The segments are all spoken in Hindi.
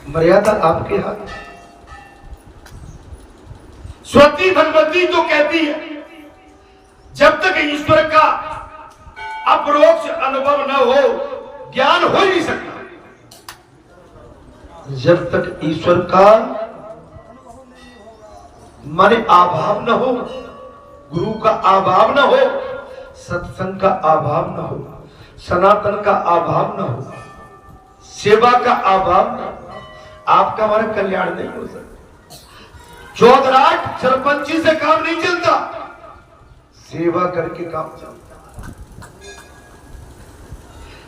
मर्यादा आपके हाथ। स्वती भगवती तो कहती है जब तक ईश्वर का अपरोक्ष अनुभव न हो ज्ञान हो ही नहीं सकता। जब तक ईश्वर का माने अभाव न हो, गुरु का अभाव न हो, सत्संग का अभाव न हो, सनातन का अभाव न हो, सेवा का अभाव न हो, आपका हमारा कल्याण नहीं हो सकता। चौधराट सरपंची से काम नहीं चलता, सेवा करके काम चलता।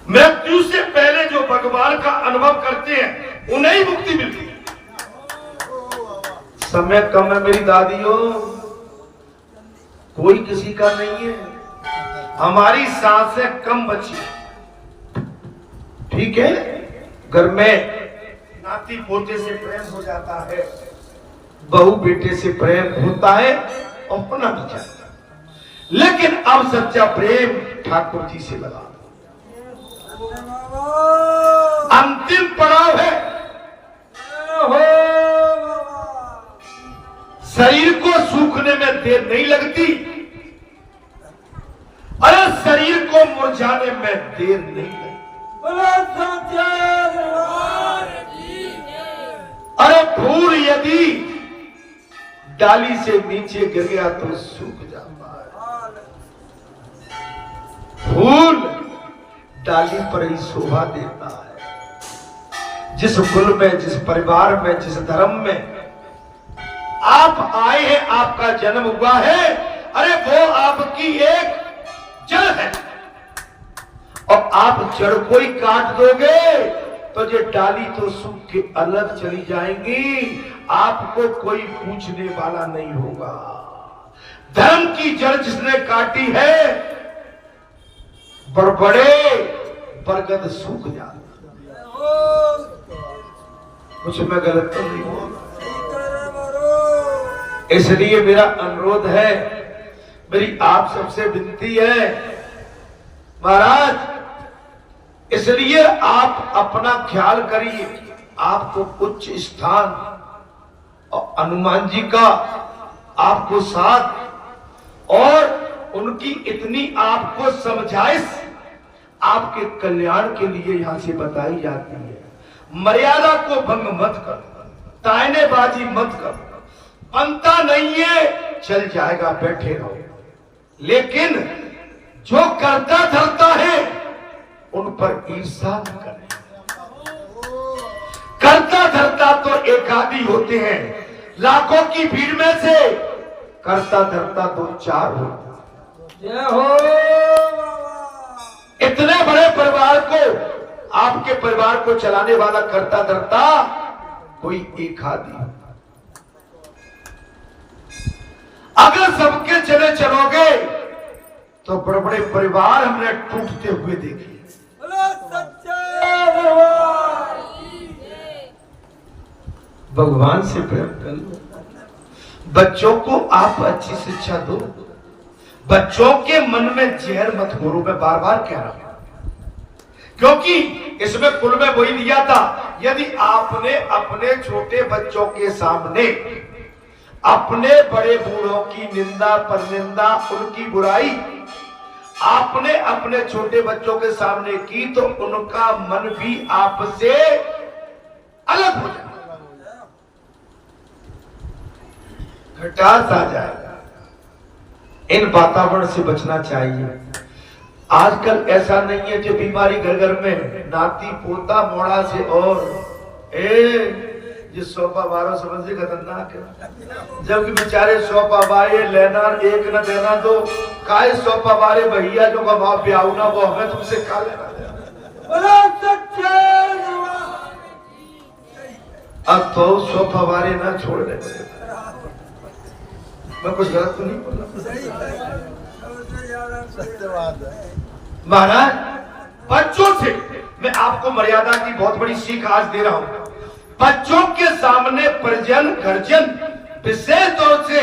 मृत्यु से पहले जो भगवान का अनुभव करते हैं उन्हें ही मुक्ति मिलती है। समय कम है मेरी दादियों, कोई किसी का नहीं है। हमारी सांसें कम बची, ठीक है। घर में नाती पोते से प्रेम हो जाता है, बहू बेटे से प्रेम होता है, अपना भी जाता है। लेकिन अब सच्चा प्रेम ठाकुर जी से लगा। अंतिम पड़ाव है। शरीर को सूखने में देर नहीं लगती, अरे शरीर को मुरझाने में देर नहीं लगती। अरे फूल यदि डाली से नीचे गिर गया तो सूख जाता है। फूल डाली पर ही शोभा देता है। जिस कुल में, जिस परिवार में, जिस धर्म में आप आए हैं, आपका जन्म हुआ है, अरे वो आपकी एक जड़ है। और आप जड़ को ही काट दोगे तो ये डाली तो सूख के अलग चली जाएंगी, आपको कोई पूछने वाला नहीं होगा। धर्म की जड़ जिसने काटी है, बड़बड़े बरगद सूख जाता। कुछ मैं गलत तो नहीं बोल, इसलिए मेरा अनुरोध है, मेरी आप सबसे विनती है महाराज, इसलिए आप अपना ख्याल करिए। आपको उच्च स्थान और हनुमान जी का आपको साथ और उनकी इतनी आपको समझाइश आपके कल्याण के लिए यहां से बताई जाती है। मर्यादा को भंग मत कर, तायनेबाजी मत कर, बनता नहीं है चल जाएगा, बैठे रहो। लेकिन जो करता धरता है उन पर ईर्ष्या न करें। करता धरता तो एकाधी होते हैं, लाखों की भीड़ में से करता धरता तो चार होते हैं। इतने बड़े परिवार को, आपके परिवार को चलाने वाला करता धरता कोई एक आदमी। अगर सबके चले चलोगे तो बड़े बड़े परिवार हमने टूटते हुए देखे। भगवान से प्रेम कर लो, बच्चों को आप अच्छी शिक्षा दो, बच्चों के मन में जहर मत घोरो। मैं बार बार कह रहा हूं, क्योंकि इसमें कुल में वही दिया था, यदि आपने अपने छोटे बच्चों के सामने अपने बड़े बूढ़ों की निंदा परनिंदा, उनकी बुराई आपने अपने छोटे बच्चों के सामने की तो उनका मन भी आपसे अलग हो जाएगा, खटास आ जाएगा। इन वातावरण से बचना चाहिए। आजकल ऐसा नहीं है जो बीमारी घर घर में, नाती पोता मोड़ा से और जिस सोपा बारो समझ खतरनाक है। जबकि बेचारे सोपा बारे लेना एक न देना, तो काय सोपा बारे भैया जो कमा प्याऊ ना वो हमें तुमसे खा लेना। अब तो सोफा बारे ना छोड़ दे। मैं कुछ गलत तो नहीं बोल रहा महाराज। बच्चों से मैं आपको मर्यादा की बहुत बड़ी सीख आज दे रहा हूं। बच्चों के सामने परिजन गर्जन, विशेष तौर से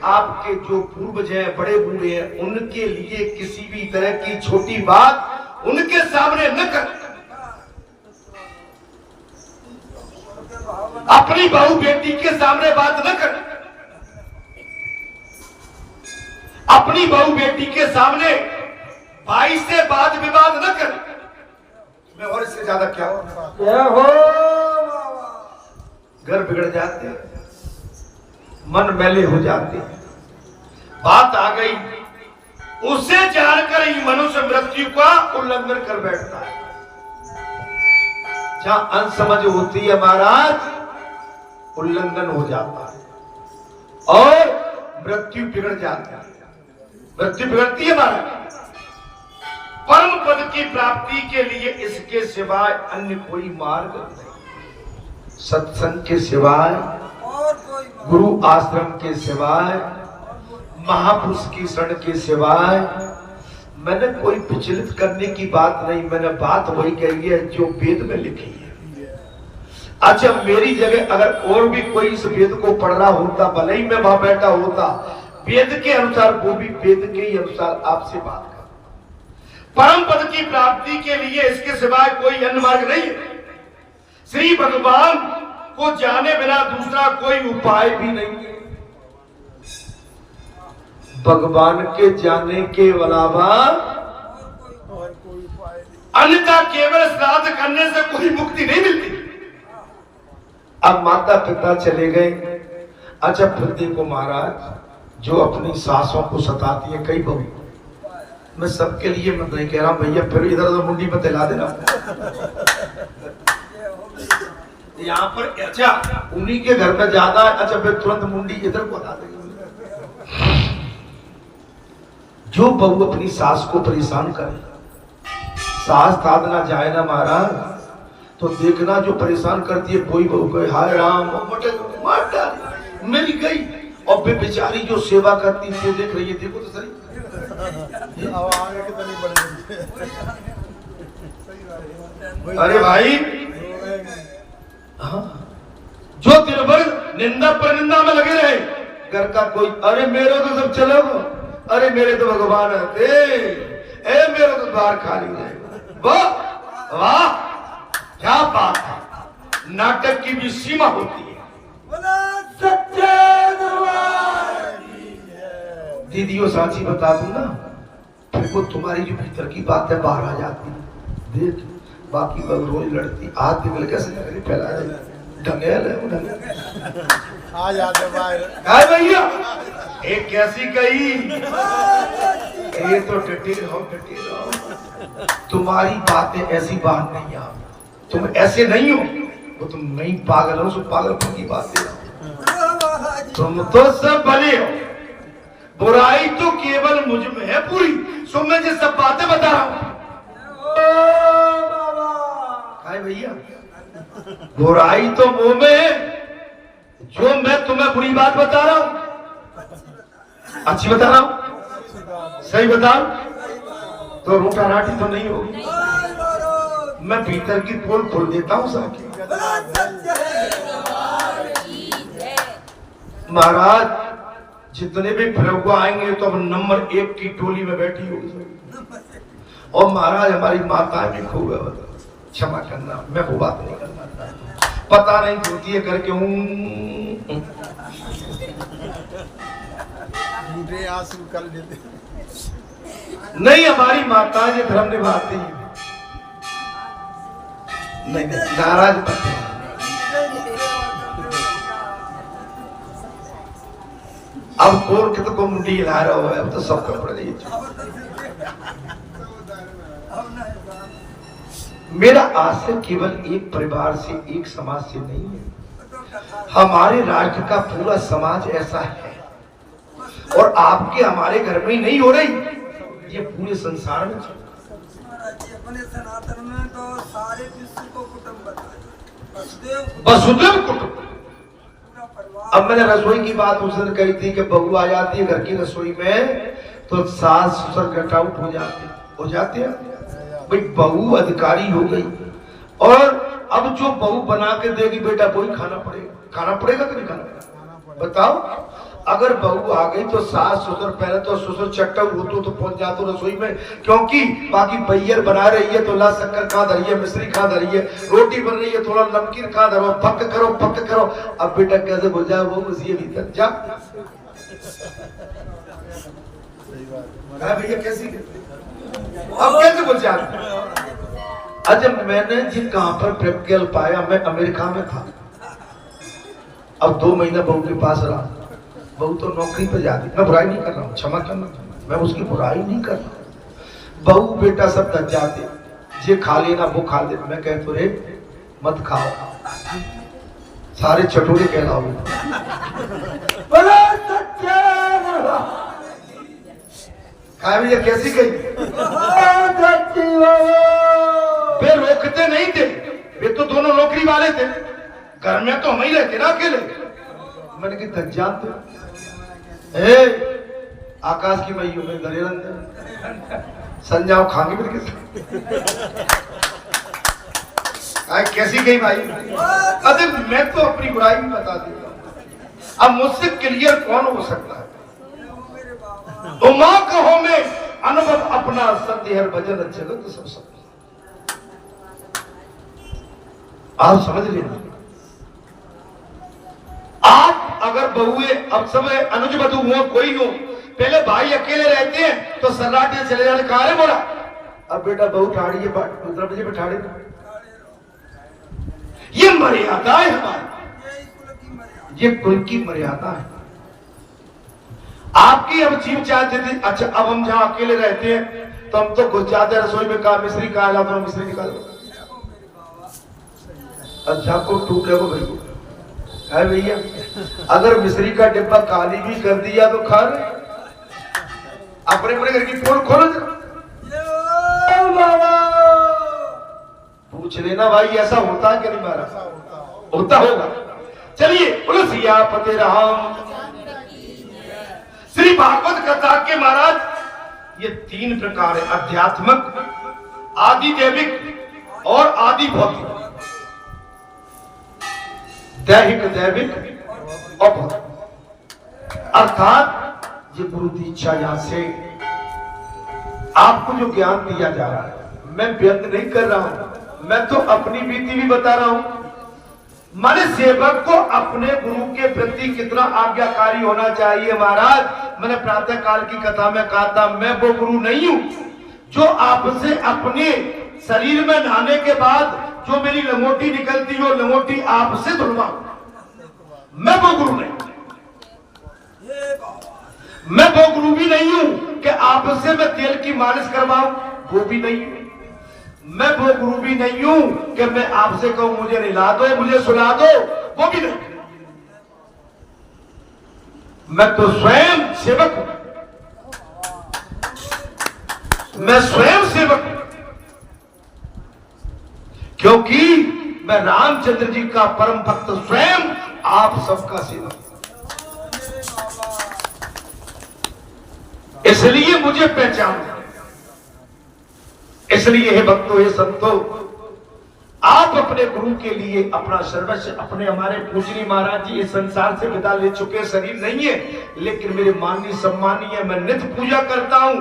आपके जो पूर्वज हैं, बड़े बूढ़े हैं, उनके लिए किसी भी तरह की छोटी बात उनके सामने न कर। अपनी बहू बेटी के सामने बात न कर, अपनी बहू बेटी के सामने भाई से वाद विवाद न कर। मैं और इससे ज्यादा क्या हो, घर बिगड़ जाते, मन मैले हो जाते। बात आ गई, उसे जानकर ही मनुष्य मृत्यु का उल्लंघन कर बैठता है। जहां अनसमझ होती है महाराज, उल्लंघन हो जाता है और मृत्यु बिगड़ जाती है। मृत्यु बिगड़ती है महाराज। परम पद की प्राप्ति के लिए इसके सिवाय अन्य कोई मार्ग नहीं। सत्संग के सिवाय, गुरु आश्रम के सिवाय, महापुरुष की शरण के सिवाय मैंने कोई विचलित करने की बात नहीं। मैंने बात वही कही है जो वेद में लिखी है। अच्छा, मेरी जगह अगर और भी कोई इस वेद को पढ़ रहा होता, भले ही मैं वहां बैठा होता, वेद के अनुसार वो भी वेद के ही अनुसार आपसे बात कर। परम पद की प्राप्ति के लिए इसके सिवाय कोई अन्य मार्ग नहीं है। श्री भगवान को जाने बिना दूसरा कोई उपाय भी नहीं है। भगवान के जाने के अलावा अन्यथा केवल श्राद्ध करने से कोई मुक्ति नहीं मिलती। अब माता पिता चले गए। अच्छा, फिर देखो महाराज, जो अपनी सासों को सताती है कई बहू, मैं सबके लिए मैं नहीं कह रहा हूं भैया, फिर इधर उधर मुंडी पर तिला देना यहाँ पर। अच्छा, उन्हीं के घर में ज्यादा है। अच्छा, फिर तुरंत मुंडी इधर को हटा देंगे। जो बहू अपनी सास को परेशान करे, सास साधना जाए ना महाराज, तो देखना जो परेशान करती है वही बहू कहे हाय राम मार डाली मेरी गई। और वे बेचारी जो सेवा करती है देख रही है, देखो तो सही। अरे भाई, हाँ, जो दिन भर निंदा पर निंदा में लगे रहे, घर का कोई अरे मेरे तो सब चलो, अरे मेरे तो भगवान थे, ए मेरे तो द्वार खाली रहेगा। वाह वाह, क्या बात है। नाटक की भी सीमा होती है। दीदियों साची बता दूं ना, फिर वो तुम्हारी जो भीतर की बात है बाहर आ जाती है। देख, बाकी बग रोज लड़ती, हाथ निकल कैसे लग रही, फैला ढंगेल है आ जाते बाहर भैया। एक कैसी कही, ये तो डटे रहो। तुम्हारी बातें ऐसी बात नहीं है, तुम ऐसे नहीं हो, वो तुम नहीं पागल हो, सो पागलपन की बातें। तुम तो सब भले हो, बुराई तो केवल मुझ में है पूरी। सो मैं जो सब बातें बता रहा हूं भैया, बुराई तो मुंह में है। जो मैं तुम्हें बुरी बात बता रहा हूं अच्छी बता रहा हूं, सही बताओ तो रोटा राटी तो नहीं होगी। मैं भीतर की पोल खोल देता हूं साकी। महाराज, जितने भी फिरौआ आएंगे तो अब नंबर 1 की टोली में बैठी होगी। और महाराज, हमारी माताएं भी खूब है, क्षमा करना, मैं वो बात नहीं करना चाहता। पता नहीं होती है करके आंसू कर लेते नहीं, हमारी माताएं जो धर्म निभाती है नहीं नाराज पड़ते। अब कौन कितने को मुंडी हिला रहा है, अब तो सब कपड़े नहीं। मेरा आशय केवल एक परिवार से, एक समाज से नहीं है। हमारे राज्य का पूरा समाज ऐसा है, और आपके हमारे घर में ही नहीं हो रही, ये पूरे संसार में। अपने सनातन में तो सारे विश्व को कुटुंब बताए, वसुदेव कुटुंब। पूरा परिवार। अब मैंने रसोई की बात उस दिन कही थी कि बहू आ जाती है घर की रसोई में तो सास ससुर कट आउट हो जाते हैं। भाई, बहू अधिकारी हो गई, और अब जो बहू बना के देगी बेटा वही खाना पड़ेगा। खाना पड़ेगा कि नहीं खाना पड़ेगा बताओ। अगर बहू आ गई तो सास ससुर, पहले तो ससुर चट्टा उठो तो पहुंच जाते रसोई में, क्योंकि बाकी बैयर बना रही है तो ला शक्कर खा धरी है, मिश्री खा धरी है, रोटी बन रही है थोड़ा नमकीन खा धरो, पक करो। अब बेटा कैसे बोल जाए वो घुसिए भीतर जा। भैया कैसी अब कैसे बोल जाए? अच्छा मैंने जी कहां पर प्रैक्टिकल पाया, मैं अमेरिका में था। अब 2 महीना बहू के पास रहा, बहू तो नौकरी पे जाती, मैं बुराई नहीं कर रहा हूँ, क्षमा करना, मैं उसकी बुराई नहीं कर रहा। बहू बेटा सब दस जाते, ये खा लेना वो खा लेना, मैं कहता तो रे मत खाओ, सारे चटोरे कहलाओगे। भैया कैसी गई? वे रोकते नहीं थे, वे तो दोनों नौकरी वाले थे, घर में तो हम ही रहते ना अकेले। मैंने कि थक जाते आकाश की मैयू में धरे रंग संजाओ खांगे मेरे के कैसी गई भाई? अरे मैं तो अपनी बुराई भी बता देता हूं, अब मुझसे क्लियर कौन हो सकता है? उमा कहो में अनुभव अपना सत्य हर भजन जगत सब सब, आप समझ लेना। आप अगर बहुए अब समय अनुज बधू हो कोई हो, पहले भाई अकेले रहते हैं तो सर्राटे चले जाने कहा रे बोला, अब बेटा बहू ठाड़ी है दरवाजे पे ठाड़े, ये मर्यादा है हमारी, ये कुल की मर्यादा है। आपकी अब जीव चाहते थे, अच्छा अब हम जहां अकेले रहते हैं तो हम तो घुस जाते हैं रसोई में, कहा मिश्री कहा लाता हूं, मिश्री निकाल दो, अच्छा को टूट ले भाई है भैया। अगर मिश्री का डिब्बा काली भी कर दिया तो खा रहे, अपने अपने घर की पोल खोलो, पूछ लेना भाई ऐसा होता है कि नहीं महाराज? होता होगा। चलिए बोलो सियापते राम। श्री भागवत कथा के महाराज ये 3 प्रकार है, अध्यात्मक, आदि दैविक और आदि भौतिक। दैहिक, दैविक और भौतिक, अर्थात ये गुरु दीक्षा यहां से आपको जो ज्ञान दिया जा रहा है, मैं व्यक्त नहीं कर रहा हूं, मैं तो अपनी बीती भी बता रहा हूं। माने सेवक को अपने गुरु के प्रति कितना आज्ञाकारी होना चाहिए महाराज। मैंने प्रातः काल की कथा में कहा था, मैं वो गुरु नहीं हूं जो आपसे अपने शरीर में नहाने के बाद जो मेरी लंगोटी निकलती हो लंगोटी आपसे धुलवाऊं, मैं वो गुरु नहीं। मैं वो गुरु भी नहीं हूं कि आपसे मैं तेल की मालिश करवाऊं, वो भी नहीं हूं। मैं वो गुरु भी नहीं हूं कि मैं आपसे कहूं मुझे नहला दो, मुझे सुला दो, वो भी नहीं। मैं तो स्वयं सेवक हूं, मैं स्वयं सेवक हूं, क्योंकि मैं रामचंद्र जी का परम भक्त स्वयं आप सबका सेवक हूं। इसलिए मुझे पहचान, इसलिए हे भक्तों हे संतों, आप अपने गुरु के लिए अपना सर्वस्व, अपने हमारे पूजनी महाराज जी इस संसार से विदा ले चुके, शरीर नहीं है लेकिन मेरे माननीय सम्मानीय, मैं नित्य पूजा करता हूं,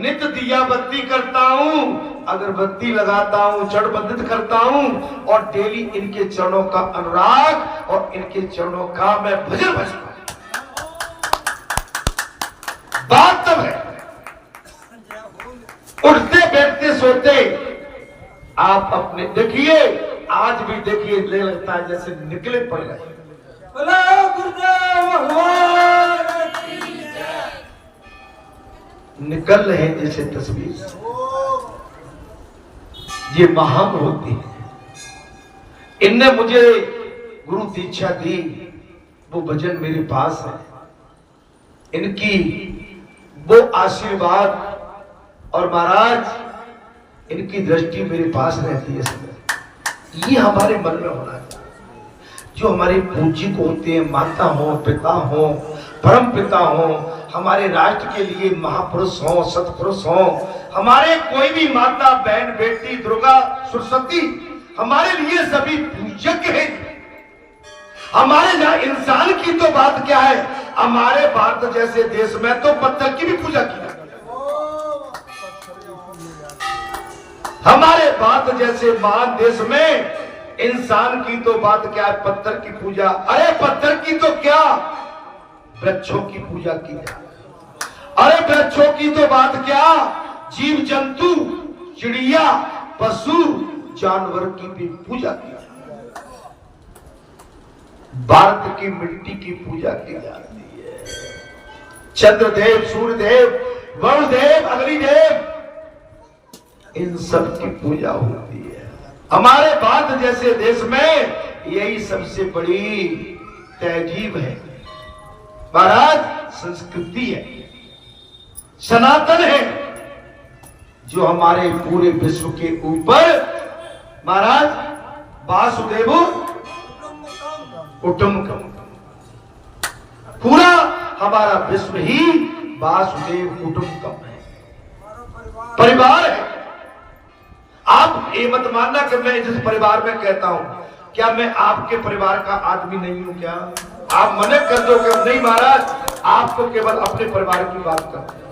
नित्य दिया बत्ती करता हूं, अगरबत्ती लगाता हूं, जड़ बंदित करता हूं और डेली इनके चरणों का अनुराग और इनके चरणों का मैं भजन भजता हूं। बात तब है, उठते बैठते सोते आप अपने देखिए, आज भी देखिए ले लगता है जैसे निकले पड़ गए। निकल रहे जैसे तस्वीर, ये महान होती है। इनने मुझे गुरु दीक्षा दी, वो भजन मेरे पास है, इनकी वो आशीर्वाद और महाराज इनकी दृष्टि मेरे पास रहती है समय। ये हमारे मन में होना चाहिए। जो हमारे पूज्य को होते हैं, माता हो, पिता हो, परम पिता हो, हमारे राष्ट्र के लिए महापुरुष हो, सतपुरुष हो, हमारे कोई भी माता बहन बेटी दुर्गा सरस्वती हमारे लिए सभी पूज्य हैं। हमारे यहाँ इंसान की तो बात क्या है, हमारे भारत जैसे देश में तो पत्थर की भी पूजा की जाती है। हमारे भारत जैसे महान देश में इंसान की तो बात क्या है, पत्थर की पूजा। अरे पत्थर की तो क्या, वृक्षों की पूजा की जाती है। अरे वृक्षों की तो बात क्या, जीव जंतु, चिड़िया, पशु, जानवर की भी पूजा की जाती है। भारत की मिट्टी की पूजा की जाती है। चंद्रदेव, सूर्यदेव, वरुणदेव, अग्निदेव, इन सब की पूजा होती है। हमारे भारत जैसे देश में यही सबसे बड़ी तहजीब है महाराज, संस्कृति है, सनातन है, जो हमारे पूरे विश्व के ऊपर महाराज वासुदेव कुटुंबकम, पूरा हमारा विश्व ही वासुदेव कुटुंबकम है, परिवार है। आप ये मत मानना कि मैं जिस परिवार में कहता हूं, क्या मैं आपके परिवार का आदमी नहीं हूं क्या? आप मना कर दो कि नहीं महाराज, आपको केवल अपने परिवार की बात करते हैं।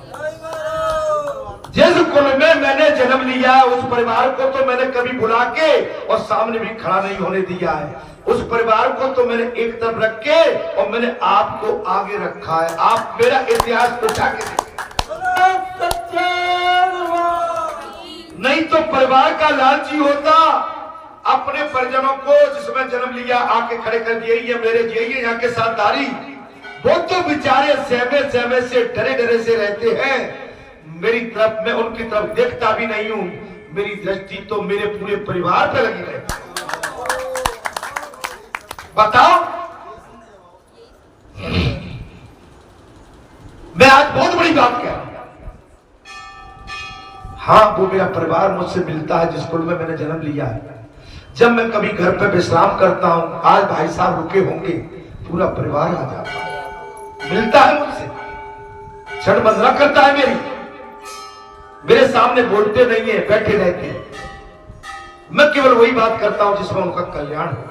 जिस कुल में मैंने जन्म लिया उस परिवार को तो मैंने कभी बुला के और सामने भी खड़ा नहीं होने दिया है। उस परिवार को तो मैंने एक तरफ रख के और मैंने आपको आगे रखा है। आप मेरा इतिहास उठा के देखें, नहीं तो परिवार का लालची होता अपने परिजनों को जिसमें जन्म लिया आके खड़े कर दिए, ये मेरे ये यहाँ के साथधारी, वो तो बेचारे सहमे से डरे डरे से रहते हैं। मेरी तरफ, मैं उनकी तरफ देखता भी नहीं हूं, मेरी दृष्टि तो मेरे पूरे परिवार पे लगी रहती है। बताओ, मैं आज बहुत बड़ी बात कह रहा हूं। हाँ, वो मेरा परिवार मुझसे मिलता है जिस कुल में मैंने जन्म लिया है। जब मैं कभी घर पर विश्राम करता हूं, आज भाई साहब रुके होंगे, पूरा परिवार आ जाता है, मिलता है मुझसे, क्षण वंदना करता है मेरे सामने बोलते नहीं है, बैठे रहते हैं। मैं केवल वही बात करता हूं जिसमें उनका कल्याण हो,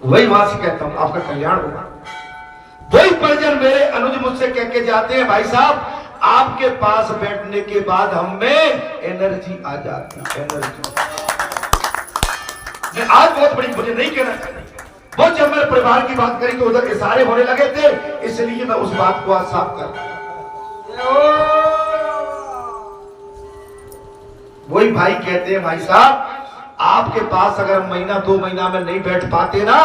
वही वहां से कहता हूं आपका कल्याण होगा। वही परिजन मेरे अनुज मुझसे कह के जाते हैं, भाई साहब आपके पास बैठने के बाद हम में एनर्जी आ जाती है, एनर्जी। मैं आज बहुत बड़ी, मुझे नहीं कहना चाहिए, वो जब मेरे परिवार की बात करी तो उधर इशारे होने लगे थे, इसलिए मैं उस बात को आज साफ कर। वही भाई कहते हैं, भाई साहब आपके पास अगर महीना 2 महीना में नहीं बैठ पाते ना,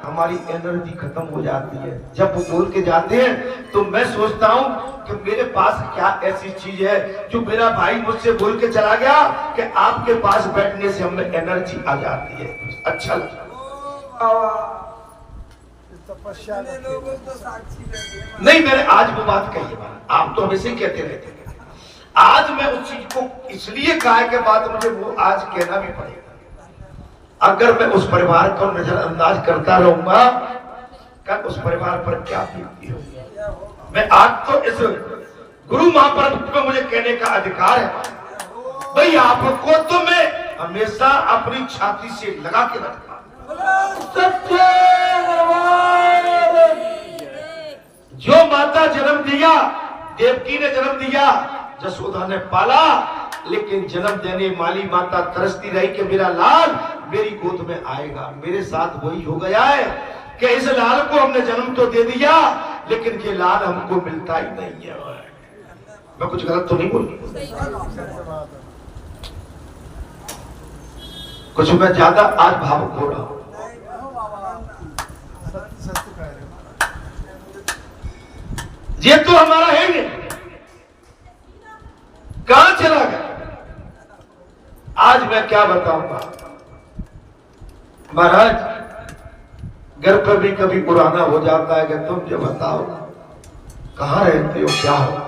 हमारी एनर्जी खत्म हो जाती है। जब वो बोल के जाते हैं तो मैं सोचता हूं कि मेरे पास क्या ऐसी चीज है जो मेरा भाई मुझसे बोल के चला गया कि आपके पास बैठने से हमें एनर्जी आ जाती है, अच्छा लगता। नहीं, मैंने आज वो बात कही है, आप तो हमेशा ही कहते रहते हैं। आज मैं उस चीज को इसलिए कहा के बाद मुझे वो आज कहना भी पड़ेगा। अगर मैं उस परिवार को नजरअंदाज करता रहूंगा, कल उस परिवार पर क्या बीतती होगी। मैं आज तो इस गुरु महाप्रभु में मुझे कहने का अधिकार है, भाई आपको तो मैं हमेशा अपनी छाती से लगा के रखता। जो माता जन्म दिया, देवकी ने जन्म दिया, जसोदा ने पाला, लेकिन जन्म देने वाली माता तरसती रही कि मेरा लाल मेरी गोद में आएगा। मेरे साथ वही हो गया है कि इस लाल को हमने जन्म तो दे दिया, लेकिन ये लाल हमको मिलता ही नहीं है। मैं कुछ गलत तो नहीं बोल, कुछ मैं ज्यादा आज भावुक हो रहा हूं। ये तो हमारा है नहीं, कहां चला गया? आज मैं क्या बताऊंगा महाराज, घर पर भी कभी उड़ाना हो जाता है कि तुम जो बताओ कहां रहते हो, क्या हो,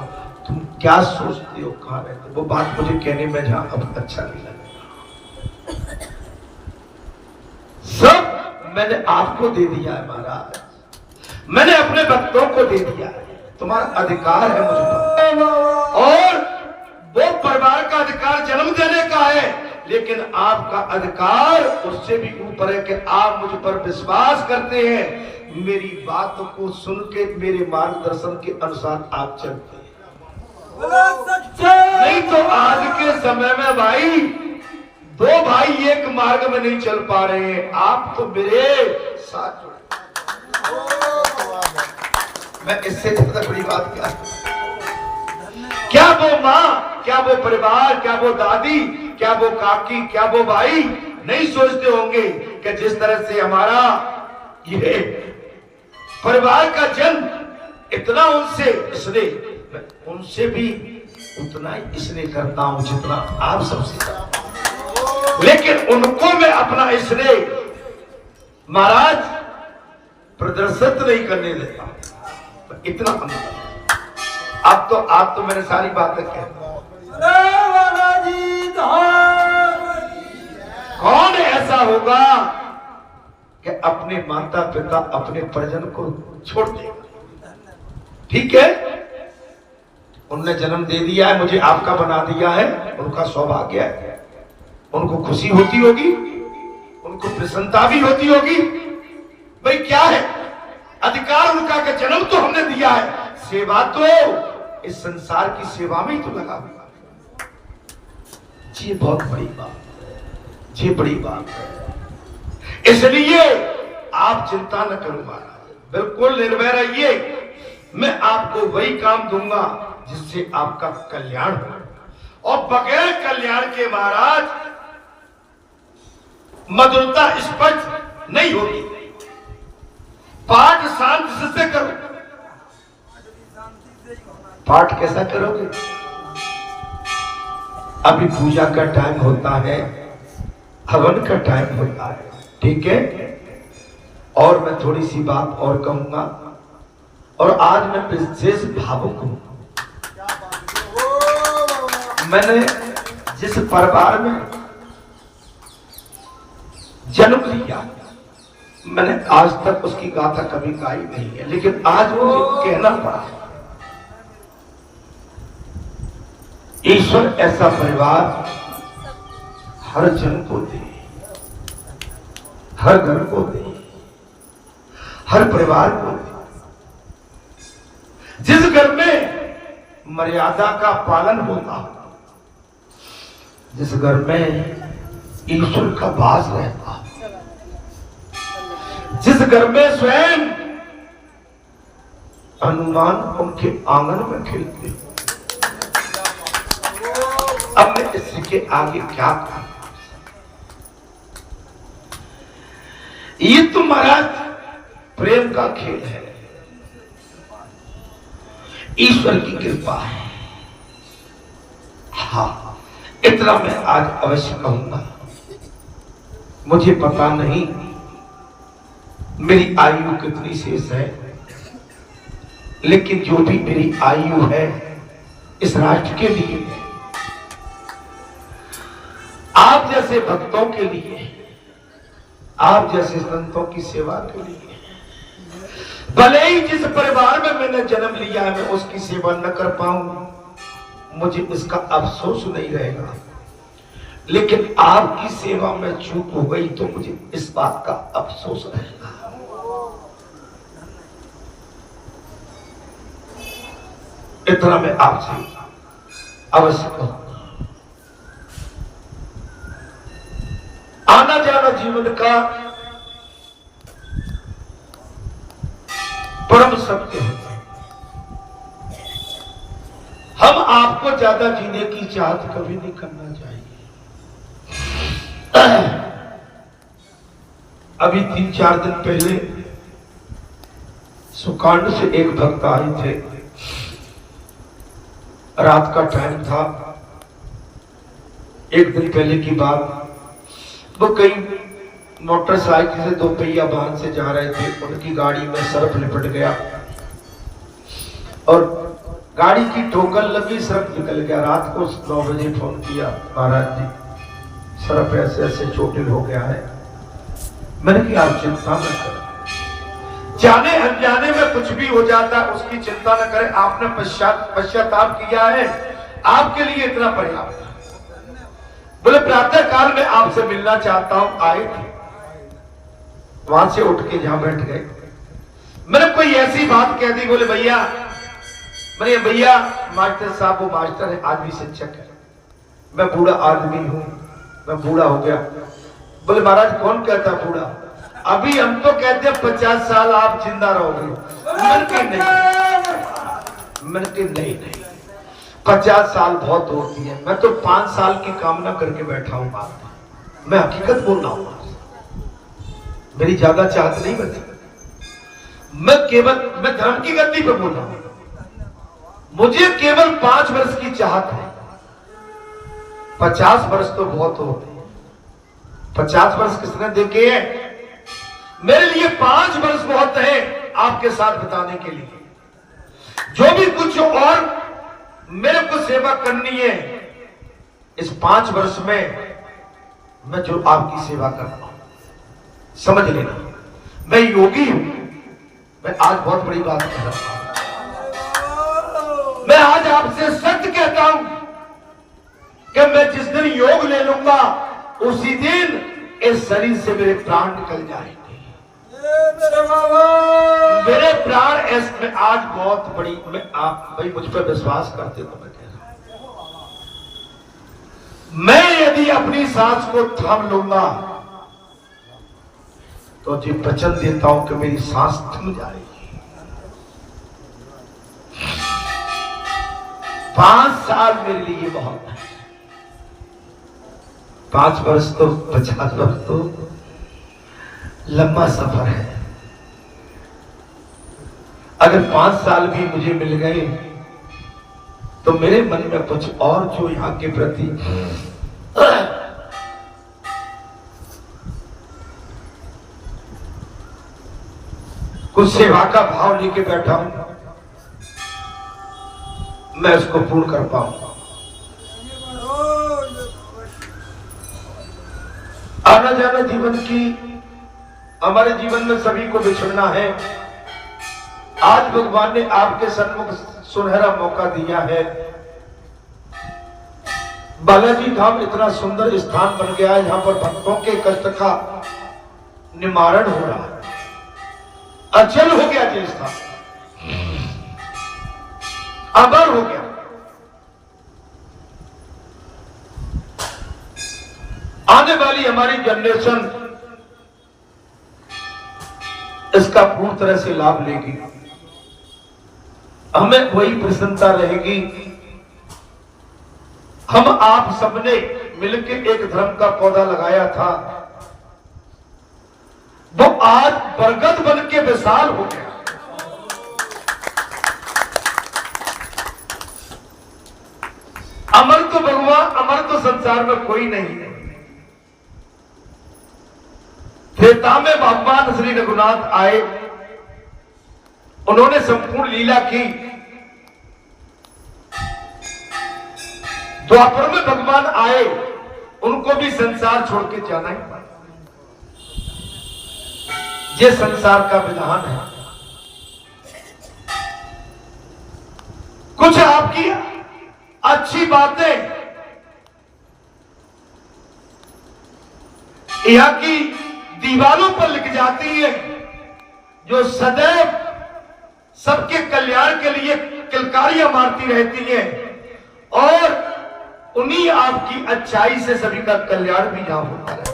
तुम क्या सोचते हो, कहां रहते हो। वो बात मुझे कहने में जहां अब अच्छा नहीं लगा। सब मैंने आपको दे दिया है महाराज, मैंने अपने भक्तों को दे दिया है, तुम्हारा अधिकार है मुझ पर, और वो परिवार का अधिकार जन्म देने का है, लेकिन आपका अधिकार उससे भी ऊपर है कि आप मुझ पर विश्वास करते हैं, मेरी बात को सुन के मेरे मार्गदर्शन के अनुसार आप चलते हैं। बोलो सच्चे। नहीं तो आज के समय में भाई दो भाई एक मार्ग में नहीं चल पा रहे हैं। आप तो मेरे साथ जुड़े। मैं इससे ज्यादा बड़ी बात क्या वो माँ, क्या वो परिवार, क्या वो दादी, क्या वो काकी, क्या वो भाई नहीं सोचते होंगे कि जिस तरह से हमारा ये परिवार का जन्म इतना उनसे इसलिए उनसे भी उतना ही इसलिए करता हूं जितना आप सबसे करता हूं, लेकिन उनको मैं अपना इसलिए महाराज प्रदर्शित नहीं करने देता। इतना अब तो मैंने सारी बातें कह कौन ऐसा होगा कि अपने माता पिता अपने परिजन को छोड़ देगा? ठीक है, उनने जन्म दे दिया है, मुझे आपका बना दिया है, उनका सौभाग्य है, उनको खुशी होती होगी, उनको प्रसन्नता भी होती होगी। भाई क्या है अधिकार उनका कि जन्म तो हमने दिया है, सेवा तो इस संसार की सेवा में ही तो लगा हुआ। ये बहुत बड़ी बात, ये बड़ी बात है। इसलिए आप चिंता न करो महाराज, बिल्कुल निर्भय रहिए। मैं आपको वही काम दूंगा जिससे आपका कल्याण हो, और बगैर कल्याण के महाराज मधुरता स्पष्ट नहीं होगी। पाठ शांति से करो। पाठ कैसा करोगे? अभी पूजा का टाइम होता है, हवन का टाइम होता है, ठीक है। और मैं थोड़ी सी बात और कहूंगा, और आज मैं विशेष भावुक हूं। मैंने जिस परिवार में जन्म लिया, मैंने आज तक उसकी गाथा कभी गाई नहीं है, लेकिन आज मुझे कहना पड़ा। ईश्वर ऐसा परिवार हर जन को दे, हर घर को दे, हर परिवार को दे, जिस घर में मर्यादा का पालन होता हो, जिस घर में ईश्वर का वास रहता, जिस घर में स्वयं हनुमान उनके आंगन में खिलते। अब मैं इसके आगे क्या कहूं? ये तो महाराज प्रेम का खेल है, ईश्वर की कृपा है। हाँ, इतना मैं आज अवश्य कहूंगा। मुझे पता नहीं मेरी आयु कितनी शेष है, लेकिन जो भी मेरी आयु है इस राष्ट्र के लिए, आप जैसे भक्तों के लिए, आप जैसे संतों की सेवा के लिए, भले ही जिस परिवार में मैंने जन्म लिया है मैं उसकी सेवा न कर पाऊं, मुझे इसका अफसोस नहीं रहेगा, लेकिन आपकी सेवा में चूक हो गई तो मुझे इस बात का अफसोस रहेगा। इतना मैं आपसे अवश्य कहूंगा। आना जाना जीवन का परम सत्य है। हम आपको ज्यादा जीने की चाहत कभी नहीं करना चाहिए। अभी 3-4 दिन पहले सुकांड से एक भक्त आए थे, रात का टाइम था, एक दिन पहले की बात। वो कहीं मोटरसाइकिल से 2 पहिया वाहन से जा रहे थे, उनकी गाड़ी में सर्फ लिपट गया और गाड़ी की ठोकर लगी, सर्फ निकल गया। रात को 9 बजे फोन किया, महाराज जी सर्फ ऐसे ऐसे चोटिल हो गया है। मैंने कहा आप चिंता न करें, जाने अनजाने में कुछ भी हो जाता है उसकी चिंता न करें। आपने पश्चाताप किया है, आपके लिए इतना पर्याप्त है। बोले प्रातः काल में आपसे मिलना चाहता हूं। आए थे, वहां से उठ के जहां बैठ गए, मैंने कोई ऐसी बात कह दी, बोले भैया, मैंने भैया मास्टर साहब वो मास्टर है, आज भी शिक्षक है, मैं बूढ़ा आदमी हूं, मैं बूढ़ा हो गया। बोले महाराज कौन कहता बूढ़ा, अभी हम तो कहते हैं 50 साल आप जिंदा रहोगे। मैंने कहा नहीं, 50 साल बहुत होती है, मैं तो 5 साल की कामना करके बैठा हूं। बात मैं हकीकत बोल रहा हूं, मेरी ज्यादा चाहत नहीं बची, मैं धर्म की गद्दी पे बोल रहा हूं। मुझे केवल 5 वर्ष की चाहत है, 50 वर्ष तो बहुत होते हैं। 50 वर्ष किसने देखे हैं? मेरे लिए 5 वर्ष बहुत है आपके साथ बताने के लिए। जो भी कुछ और मेरे को सेवा करनी है, इस 5 वर्ष में मैं जो आपकी सेवा करता हूं, समझ लेना मैं योगी हूं। मैं आज बहुत बड़ी बात कर रहा हूं, मैं आज आपसे सत्य कहता हूं कि मैं जिस दिन योग ले लूंगा उसी दिन इस शरीर से मेरे प्राण निकल जाएंगे। मेरे प्राण में आज बहुत बड़ी, मैं आप भाई मुझ पर विश्वास करते तो मैं कह रहा हूं, मैं यदि अपनी सांस को थाम लूंगा तो जी वचन देता हूं कि मेरी सांस थम जाएगी। 5 साल मेरे लिए बहुत है, 5 वर्ष तो 50 वर्ष तो लंबा सफर है। अगर 5 साल भी मुझे मिल गए तो मेरे मन में कुछ और जो यहां के प्रति कुछ सेवा का भाव लेके बैठा हूं, मैं उसको पूर्ण कर पाऊंगा। आना जाना जीवन की, हमारे जीवन में सभी को बिछड़ना है। आज भगवान ने आपके सन्मुख सुनहरा मौका दिया है। बालाजी धाम इतना सुंदर स्थान बन गया है, जहां पर भक्तों के कष्ट का निवारण हो रहा है। अचल हो गया जी स्थान, अमर हो गया। आने वाली हमारी जनरेशन इसका पूर्ण तरह से लाभ लेगी। हमें वही प्रसन्नता रहेगी। हम आप सबने मिलकर एक धर्म का पौधा लगाया था, वो आज बरगद बन के विशाल हो गया। अमर तो भगवान, अमर तो संसार में कोई नहीं है। त्रेता में भगवान श्री रघुनाथ आए, उन्होंने संपूर्ण लीला की। द्वापर में भगवान आए, उनको भी संसार छोड़ के जाना ही पड़ा। ये संसार का विधान है। कुछ आपकी अच्छी बातें यहां की दीवारों पर लिख जाती है, जो सदैव सबके कल्याण के लिए किलकारियां मारती रहती हैं, और उन्हीं आपकी अच्छाई से सभी का कल्याण भी यहां होता है।